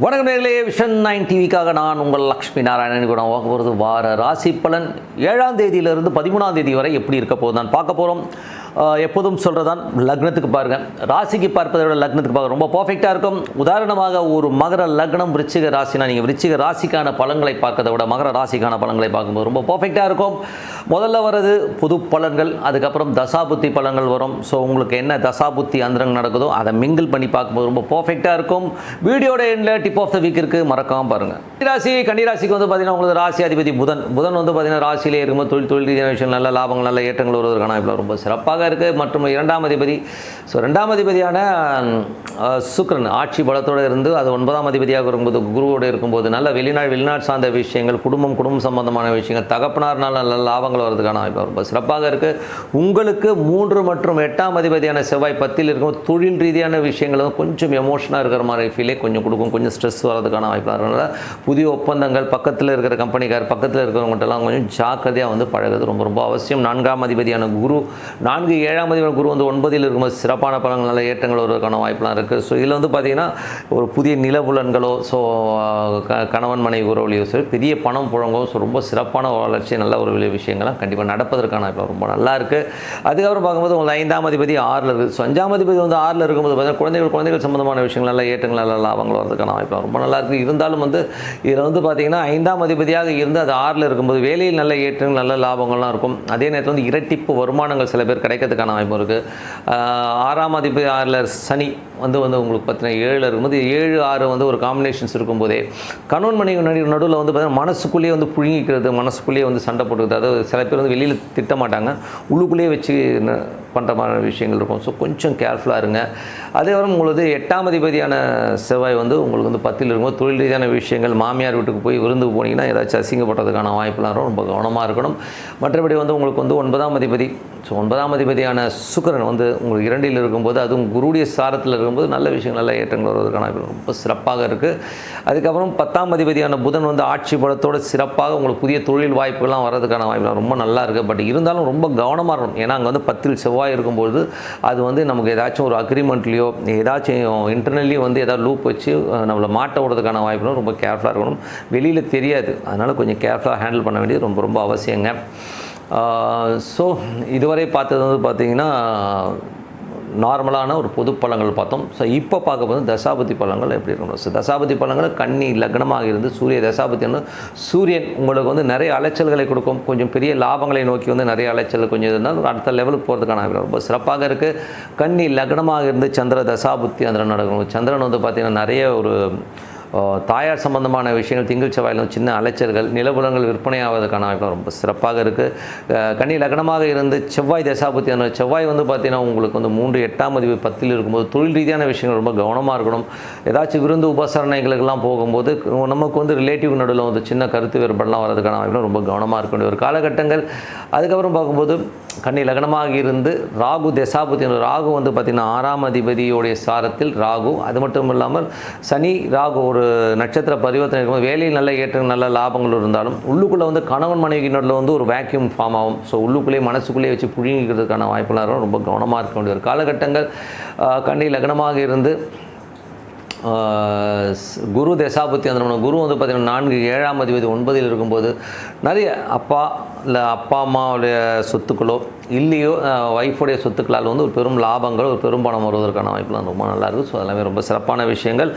வணக்கம் நேயர்களே, விஷன் 9 டிவிக்காக நான் உங்கள் லக்ஷ்மி நாராயணன் கூட பார்க்க போகிறது வார ராசி பலன் 7ஆம் தேதியிலிருந்து 13ஆம் தேதி வரை எப்படி இருக்க போகுது நான் பார்க்க போகிறோம். எப்போதும் சொல்கிறதான், லக்னத்துக்கு பாருங்கள், ராசிக்கு பார்ப்பதை விட லக்னத்துக்கு பார்க்க ரொம்ப பர்ஃபெக்டாக இருக்கும். உதாரணமாக ஒரு மகர லக்னம் விருச்சிக ராசினா நீங்கள் விருச்சிக ராசிக்கான பலன்களை பார்க்கறத விட மகர ராசிக்கான பலன்களை பார்க்கும்போது ரொம்ப பர்ஃபெக்டாக இருக்கும். முதல்ல வர்றது புது பலன்கள், அதுக்கப்புறம் தசாபுத்தி பலன்கள் வரும். ஸோ உங்களுக்கு என்ன தசாபுத்தி அந்தரங்க நடக்குதோ அதை மிங்கிள் பண்ணி பார்க்கும்போது ரொம்ப பர்ஃபெக்டாக இருக்கும். வீடியோட எண்டில் டிப் ஆஃப் த வீக் இருக்குது, மறக்காமல் பாருங்கள். கன்னிராசிக்கு வந்து பார்த்தீங்கன்னா உங்களுக்கு ராசி அதிபதி புதன் வந்து பார்த்தீங்கன்னா ராசியிலே இருக்கும்போது தொழில் ரீதியான விஷயம் நல்ல லாபங்கள் நல்ல ஏற்றங்கள் வருவதற்கான இப்போ ரொம்ப சிறப்பாக இருக்குது. மற்றும் இரண்டாம் அதிபதி ரெண்டாம் அதிபதியான சுக்கிரன் ஆட்சி பலத்தோடு இருந்து அது 9ஆம் அதிபதியாக இருக்கும்போது குருவோடு இருக்கும்போது நல்ல வெளிநாடு சார்ந்த விஷயங்கள் குடும்பம் சம்பந்தமான விஷயங்கள் தகப்பனார்னால நல்ல லாபங்கள் வருவதற்கான இப்போ ரொம்ப சிறப்பாக இருக்குது. உங்களுக்கு 3 மற்றும் 8ஆம் அதிபதியான செவ்வாய் 10ல் இருக்கும்போது தொழில் ரீதியான விஷயங்கள் கொஞ்சம் எமோஷனாக இருக்கிற மாதிரி ஃபீலே கொஞ்சம் கொடுக்கும், கொஞ்சம் ஸ்ட்ரெஸ் வரதுக்கான வாய்ப்பாக இருக்கிறதுனால புதிய ஒப்பந்தங்கள் பக்கத்தில் இருக்கிற கம்பெனிக்கார் பக்கத்தில் இருக்கிறவங்கள்ட்டெல்லாம் கொஞ்சம் ஜாக்கிரதையாக வந்து பழகுது ரொம்ப அவசியம். 4ஆம் அதிபதியான குரு 7ஆம் அதிபதியான குரு வந்து 9ல் இருக்கும்போது சிறப்பான பலன்கள் நல்ல ஏற்றங்கள் வருவதற்கான வாய்ப்பெலாம் இருக்குது. ஸோ இதில் வந்து பார்த்திங்கன்னா ஒரு புதிய நிலபுலன்களோ ஸோ கணவன் மனைவி உறவுலையோ சரி பெரிய பணம் புழங்கோ ஸோ ரொம்ப சிறப்பான வளர்ச்சி நல்ல ஒரு விஷயங்கள்லாம் கண்டிப்பாக நடப்பதற்கான வாய்ப்பு ரொம்ப நல்லா இருக்குது. அதுக்கப்புறம் பார்க்கும்போது உங்களுக்கு 5ஆம் அதிபதி 6ல் இருக்குது. ஸோ 5ஆம் அதிபதி வந்து 6ல் இருக்கும்போது பார்த்தீங்கன்னா குழந்தைகள் சம்பந்தமான விஷயங்கள் நல்ல ஏற்றங்கள் நல்ல லாபங்கள் வரதுக்கான வாய்ப்பு ரொம்ப நல்லா இருக்குது. இருந்தாலும் வந்து இதில் வந்து பார்த்திங்கன்னா 5ஆம் அதிபதியாக இருந்து அது 6ல் இருக்கும்போது வேலையில் நல்ல ஏற்றங்கள் நல்ல லாபங்கள்லாம் இருக்கும். அதே நேரத்தில் வந்து இரட்டிப்பு வருமானங்கள் சில பேர் கிடைக்கிறதுக்கான வாய்ப்பு இருக்குது. 6ஆம் அதிபதி 6ல் சனி வந்து உங்களுக்கு பார்த்தீங்கன்னா 7ல் இருக்கும்போது 7, 6 வந்து ஒரு காம்பினேஷன்ஸ் இருக்கும்போதே கணவன் மனைவி நடுவில் வந்து பார்த்தீங்கன்னா மனசுக்குள்ளேயே வந்து புழுங்கிக்கிறது, மனசுக்குள்ளேயே வந்து சண்டை போட்டுக்கிறது. அதாவது சில பேர் வந்து வெளியில் திட்ட மாட்டாங்க, உள்ளுக்குள்ளேயே வச்சு பண்ணுற மாதிரி விஷயங்கள் இருக்கும். ஸோ கொஞ்சம் கேர்ஃபுல்லாக இருங்க. அதே வரும் உங்களுக்கு 8ஆம் அதிபதியான செவ்வாய் வந்து உங்களுக்கு வந்து 10ல் இருக்கும்போது தொழில் ரீதியான விஷயங்கள் மாமியார் வீட்டுக்கு போய் விருந்துக்கு போனீங்கன்னா ஏதாச்சும் அசிங்கப்படுறதுக்கான வாய்ப்புலாம் ரொம்ப கவனமாக இருக்கணும். மற்றபடி வந்து உங்களுக்கு வந்து 9ஆம் அதிபதி ஸோ 9ஆம் அதிபதியான சுக்கிரன் வந்து உங்களுக்கு 2ல் இருக்கும்போது அதுவும் குருடைய சாரத்தில் இருக்கும்போது நல்ல விஷயங்கள் நல்ல ஏற்றங்கள் வருவதற்கான ரொம்ப சிறப்பாக இருக்குது. அதுக்கப்புறம் 10ஆம் அதிபதியான புதன் வந்து ஆட்சி பலத்தோடு சிறப்பாக உங்களுக்கு புதிய தொழில் வாய்ப்புகள்லாம் வர்றதுக்கான வாய்ப்புலாம் ரொம்ப நல்லா இருக்குது. பட் இருந்தாலும் ரொம்ப கவனமாக இருக்கணும். ஏன்னா அங்கே வந்து 10ல் செவ்வாய் இருக்கும்போது அது வந்து நமக்கு ஏதாச்சும் ஒரு அக்ரிமெண்ட்லேயோ ஏதாச்சும் இன்டர்னல்லையும் வந்து ஏதாவது லூப் வச்சு நம்மளை மாட்ட விடுறதுக்கான வாய்ப்புலாம் ரொம்ப கேர்ஃபுல்லாக இருக்கணும். வெளியில் தெரியாது, அதனால் கொஞ்சம் கேர்ஃபுல்லாக ஹேண்டில் பண்ண வேண்டியது ரொம்ப அவசியங்க. ஸோ இதுவரை பார்த்தது வந்து பார்த்திங்கன்னா நார்மலான ஒரு பொது பலன்கள் பார்த்தோம். ஸோ இப்போ பார்க்க போது தசாபதி பலன்கள் எப்படி இருக்கணும். ஸோ தசாபதி பலன்கள் கன்னி லக்னமாக இருந்து சூரிய தசாபதி சூரியன் உங்களுக்கு வந்து நிறைய அலைச்சல்களை கொடுக்கும். கொஞ்சம் பெரிய லாபங்களை நோக்கி வந்து நிறைய அலைச்சல் கொஞ்சம் இருந்தால் அடுத்த லெவலுக்கு போகிறதுக்கான ரொம்ப சிறப்பாக இருக்குது. கன்னி லக்னமாக இருந்து சந்திர தசாபுத்தி அந்த நடக்கணும். சந்திரன் வந்து பார்த்திங்கன்னா நிறைய ஒரு தாயார் சம்பந்தமான விஷயங்கள் திங்கள் செவ்வாயிலும் சின்ன அலைச்சல்கள் நிலபுலங்கள் விற்பனை ஆவதற்கான வாய்ப்பு ரொம்ப சிறப்பாக இருக்குது. கன்னி லக்னமாக இருந்து செவ்வாய் தசாபுத்தி அந்த செவ்வாய் வந்து பார்த்திங்கன்னா உங்களுக்கு வந்து 3, 8ஆம் அதிபதி 10ல் இருக்கும்போது தொழில் ரீதியான விஷயங்கள் ரொம்ப கவனமாக இருக்கணும். ஏதாச்சும் விருந்து உபசரணைகளுக்கெல்லாம் போகும்போது நமக்கு வந்து ரிலேட்டிவ் நடுவில் வந்து சின்ன கருத்து வேறுபாடெலாம் வரதுக்கான வாய்ப்பு ரொம்ப கவனமாக இருக்க வேண்டிய ஒரு காலகட்டங்கள். அதுக்கப்புறம் பார்க்கும்போது கன்னி லக்னமாக இருந்து ராகு தசாபுத்தி ராகு வந்து பார்த்திங்கன்னா 6ஆம் அதிபதியோடைய சாரத்தில் ராகு. அது மட்டும் இல்லாமல் சனி ராகு ஒரு நட்சத்திர பரிவர்த்தனை இருக்கும்போது வேலையில் நல்ல ஏற்றம் நல்ல லாபங்கள் இருந்தாலும் உள்ளுக்குள்ளே வந்து கணவன் மனைவியினரில் வந்து ஒரு வேக்யூம் ஃபார்ம் ஆகும். ஸோ உள்ளுக்குள்ளேயே மனசுக்குள்ளேயே வச்சு புழுங்கிக்கிறதுக்கான வாய்ப்புலாம் இருக்கும். ரொம்ப கவனமாக இருக்க வேண்டிய ஒரு காலகட்டங்கள். கன்னி லக்னமாக இருந்து குரு தசாபுத்தி அந்த குரு வந்து பார்த்திங்கன்னா 4, 7ஆம் அதிபதி 9ல் இருக்கும்போது நிறைய அப்பா அம்மாவுடைய சொத்துக்களோ இல்லையோ ஒய்ஃபுடைய சொத்துக்களால் வந்து ஒரு பெரும் லாபங்கள் ஒரு பெரும் பணம் வருவதற்கான வாய்ப்புலாம் ரொம்ப நல்லாயிருக்கும். ஸோ அதெல்லாமே ரொம்ப சிறப்பான விஷயங்கள்.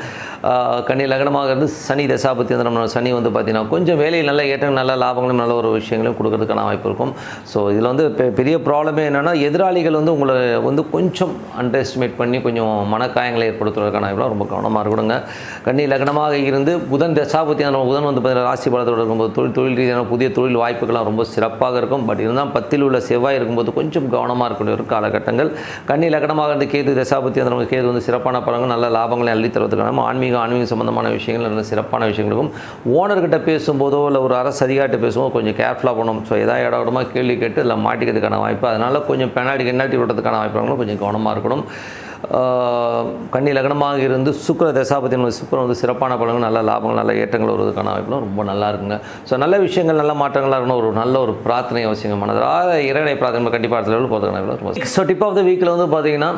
கன்னி லக்னமாக இருந்து சனி தசாபத்தி அந்த சனி வந்து பார்த்திங்கன்னா கொஞ்சம் வேலையில் நல்ல ஏற்றம் நல்ல லாபங்களும் நல்ல ஒரு விஷயங்களையும் கொடுக்கறதுக்கான வாய்ப்பு இருக்கும். ஸோ இதில் வந்து பெரிய ப்ராப்ளமே என்னென்னா எதிராளிகள் வந்து உங்களை வந்து கொஞ்சம் அண்டர் எஸ்டிமேட் பண்ணி கொஞ்சம் மனக்காயங்களை ஏற்படுத்துவதற்கான வாய்ப்புலாம் ரொம்ப கவனமாக இருக்கணுங்க. கன்னி லக்னமாக இருந்து புதன் தசாபத்தி அந்த புதன் வந்து பார்த்திங்கன்னா ராசி பலத்தோடு இருக்கும்போது தொழில் ரீதியான புதிய தொழில் வாய்ப்புகள்லாம் ரொம்ப சிறப்பாக இருக்கும். பட் இருந்தால் 10ல் உள்ள செவ்வாய் இருக்கும்போது கொஞ்சம் கவனமாக இருக்கக்கூடிய ஒரு காலகட்டங்கள். கன்னி லக்னமாக இருந்து கேது தசாபத்தி அந்த கேது வந்து சிறப்பான பலன்கள் நல்ல லாபங்களை அள்ளி தருவதற்கான ஆன்மீக சம்பந்தமான விஷயங்கள் நல்ல சிறப்பான விஷயங்களுக்கும் ஓனர்கிட்ட பேசும்போதோ இல்லை ஒரு அரசு அதிகாரிட்ட பேசும்போது கொஞ்சம் கேர்ஃபுல்லாக பண்ணணும். ஸோ ஏதாவது இடமா கேள்வி கேட்டு இல்லை மாட்டிக்கிறதுக்கான வாய்ப்பு, அதனால் கொஞ்சம் பெனால்ட்டி விடுறதுக்கான வாய்ப்புகளும் கொஞ்சம் கவனமாக இருக்கணும். கன்னி லக்னமாக இருந்து சுக்கிர தசாபதி சுக்கிரன் வந்து சிறப்பான பலன்கள் நல்ல லாபங்கள் நல்ல ஏற்றங்கள் வருவதற்கான வாய்ப்புலாம் ரொம்ப நல்லா இருக்குங்க. ஸோ நல்ல விஷயங்கள் நல்ல மாற்றங்களாக இருக்கணும். ஒரு நல்ல ஒரு பிரார்த்தனை அவசியம் மனதால் இறைவனை பிரார்த்தனை கண்டிப்பாக போகிறதுக்கான ரொம்ப. ஸோ டிப் ஆஃப் த வீக்கில் வந்து பார்த்திங்கன்னா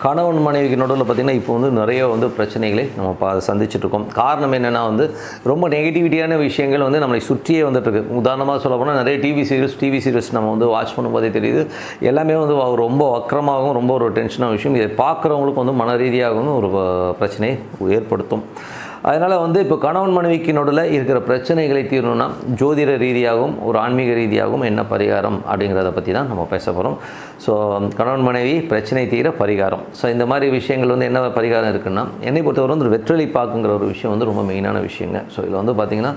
கணவன் மனைவிக்கு நடுவில் பார்த்திங்கன்னா இப்போ வந்து நிறைய வந்து பிரச்சனைகளை நம்ம சந்திச்சுட்ருக்கோம். காரணம் என்னென்னா வந்து ரொம்ப நெகட்டிவிட்டியான விஷயங்கள் வந்து நம்மளை சுற்றியே வந்துட்டுருக்கு. உதாரணமாக சொல்ல போனால் நிறைய டிவி சீரிஸ் நம்ம வந்து வாட்ச் பண்ணும்போதே தெரியுது, எல்லாமே வந்து ரொம்ப வக்கரமாகவும் ரொம்ப ஒரு டென்ஷனான விஷயம். இதை பார்க்குறவங்களுக்கு வந்து மன ரீதியாகவும் ஒரு பிரச்சனையை ஏற்படுத்தும். அதனால் வந்து இப்போ கணவன் மனைவிக்கு நடுவில் இருக்கிற பிரச்சனைகளை தீரணும்னா ஜோதிட ரீதியாகவும் ஒரு ஆன்மீக ரீதியாகவும் என்ன பரிகாரம் அப்படிங்கிறத பற்றி தான் நம்ம பேச போகிறோம். ஸோ கணவன் மனைவி பிரச்சனை தீர பரிகாரம். ஸோ இந்த மாதிரி விஷயங்கள் வந்து என்ன பரிகாரம் இருக்குன்னா, என்னை பொறுத்தவரை வந்து வெற்றிலை பாக்குங்கிற ஒரு விஷயம் வந்து ரொம்ப மெயினான விஷயங்க. ஸோ இதில் வந்து பார்த்திங்கன்னா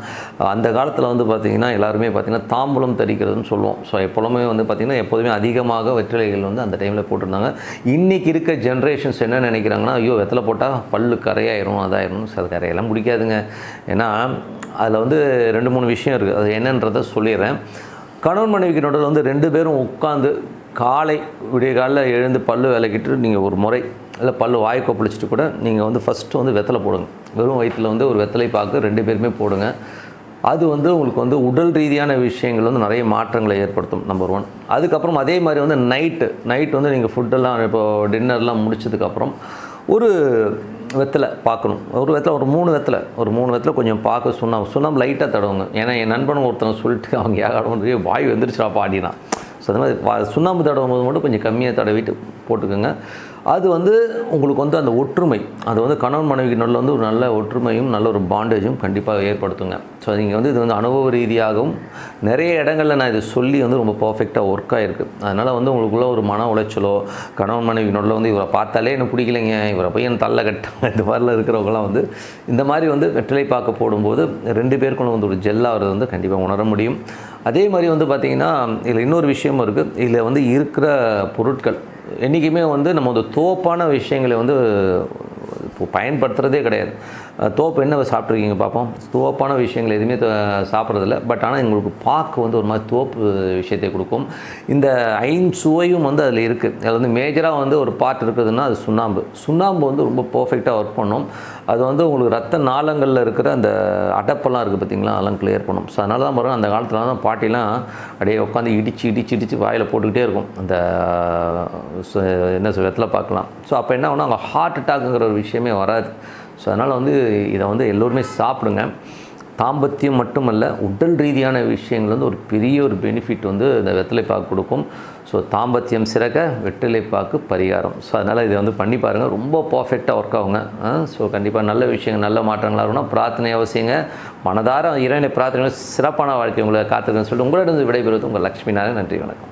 அந்த காலத்தில் வந்து பார்த்திங்கன்னா எல்லாருமே பார்த்திங்கன்னா தாம்பூலம் தரிக்கிறதுன்னு சொல்லுவோம். ஸோ எப்பொழுதுமே வந்து பார்த்திங்கன்னா எப்போதுமே அதிகமாக வெற்றிலைகள் வந்து அந்த டைமில் போட்டிருந்தாங்க. இன்றைக்கி இருக்க ஜென்ரேஷன்ஸ் என்ன நினைக்கிறாங்கன்னா, ஐயோ வெற்றிலை போட்டால் பல்லு கரையாயிரும் அதாயிரும். சில கரையெல்லாம் பிடிக்காதுங்க. ஏன்னா அதில் வந்து 2-3 விஷயம் இருக்குது. அது என்னன்றதை சொல்லிடுறேன். கணவன் மனைவிக்கு நடுவில் வந்து 2 பேரும் உட்காந்து காலை விடிய காலையில் எழுந்து பல்லு விளக்கிட்டு நீங்கள் ஒரு முறை இல்லை பல்லு வாய் கொப்பளிச்சுட்டு கூட நீங்கள் வந்து ஃபஸ்ட்டு வந்து வெத்தலை போடுங்க. வெறும் வயிற்றில் வந்து ஒரு வெத்தலை பாக்கு 2 பேருமே போடுங்க. அது வந்து உங்களுக்கு வந்து உடல் ரீதியான விஷயங்கள் வந்து நிறைய மாற்றங்களை ஏற்படுத்தும். நம்பர் 1. அதுக்கப்புறம் அதே மாதிரி வந்து நைட்டு வந்து நீங்கள் ஃபுட்டெல்லாம் இப்போது டின்னர்லாம் முடிச்சதுக்கப்புறம் ஒரு வெத்தலை பார்க்கணும். ஒரு 3 வெத்தலை கொஞ்சம் பார்க்க சுண்ணாம்பு லைட்டாக தடவுங்க. ஏன்னா என் நண்பன் ஒருத்தனை சொல்லிட்டு அவங்க யாரும் வாய் வந்துருச்சுடா பாடினா. ஸோ அந்த மாதிரி சுண்ணாம்பு தடவும் போது மட்டும் கொஞ்சம் கம்மியாக தடவிட்டு போட்டுக்கோங்க. அது வந்து உங்களுக்கு வந்து அந்த ஒற்றுமை, அது வந்து கணவன் மனைவிக்கு நடுவில் வந்து ஒரு நல்ல ஒற்றுமையும் நல்ல ஒரு பாண்டேஜும் கண்டிப்பாக ஏற்படுத்துங்க. ஸோ நீங்கள் வந்து இது வந்து அனுபவ ரீதியாகவும் நிறைய இடங்களில் நான் இதை சொல்லி வந்து ரொம்ப பர்ஃபெக்டாக ஒர்க் ஆகிருக்கு. அதனால் வந்து உங்களுக்குள்ள ஒரு மன உளைச்சலோ கணவன் மனைவிக்கு நடுவில் வந்து இவரை பார்த்தாலே எனக்கு பிடிக்கலைங்க, இவரை போய் என் தள்ள கட்டாங்க, இந்த மாதிரிலாம் இருக்கிறவங்களாம் வந்து இந்த மாதிரி வந்து வெற்றிலை பாக்கு போடும்போது 2 பேருக்குள்ள வந்து ஒரு ஜெல்லாகிறது வந்து கண்டிப்பாக உணர முடியும். அதே மாதிரி வந்து பார்த்திங்கன்னா இதில் இன்னொரு விஷயமும் இருக்குது. இதில் வந்து இருக்கிற பொருட்கள் என்றைக்குமே வந்து நம்ம வந்து தோப்பான விஷயங்களை வந்து இப்போ பயன்படுத்துகிறதே கிடையாது. தோப்பு என்ன சாப்பிட்ருக்கீங்க பார்ப்போம். தோப்பான விஷயங்கள் எதுவுமே சாப்பிட்றதில்ல. பட் ஆனால் எங்களுக்கு பாக்கு வந்து ஒரு மாதிரி தோப்பு விஷயத்தை கொடுக்கும். இந்த 5 சுவையும் வந்து அதில் இருக்குது. அதில் வந்து மேஜராக வந்து ஒரு பார்ட் இருக்குதுன்னா அது சுண்ணாம்பு வந்து ரொம்ப பர்ஃபெக்டாக ஒர்க் பண்ணும். அது வந்து உங்களுக்கு ரத்த நாளங்களில் இருக்கிற அந்த அடப்பெல்லாம் இருக்குது பார்த்திங்களா, அதெல்லாம் கிளியர் பண்ணும். ஸோ அதனால தான் பாருங்கள் அந்த காலத்தில் தான் பாட்டிலாம் அப்படியே உட்காந்து இடித்து வாயில் போட்டுக்கிட்டே இருக்கும் அந்த என்ன வெத்தலை பார்க்கலாம். ஸோ அப்போ என்ன ஆகுனா அங்கே ஹார்ட் அட்டாக்குங்கிற ஒரு விஷயமே வராது. ஸோ அதனால் வந்து இதை வந்து எல்லோருமே சாப்பிடுங்க. தாம்பத்தியம் மட்டுமல்ல, உடல் ரீதியான விஷயங்கள் வந்து ஒரு பெரிய ஒரு பெனிஃபிட் வந்து இந்த வெற்றிலை பாக்கு கொடுக்கும். ஸோ தாம்பத்தியம் சிறக்க வெற்றிலை பாக்கு பரிகாரம். ஸோ அதனால் இதை வந்து பண்ணி பாருங்கள், ரொம்ப பர்ஃபெக்டாக ஒர்க் ஆகுங்க. ஸோ கண்டிப்பாக நல்ல விஷயங்கள் நல்ல மாற்றங்களாக இருக்கணும். பிரார்த்தனை அவசியங்க. மனதார இறைவனை பிரார்த்தனை சிறப்பான வாழ்க்கை உங்களை காத்துக்கன்னு சொல்லிட்டு உங்களிடம் விடைபெறுவது உங்கள் லக்ஷ்மி நாராயணன். நன்றி, வணக்கம்.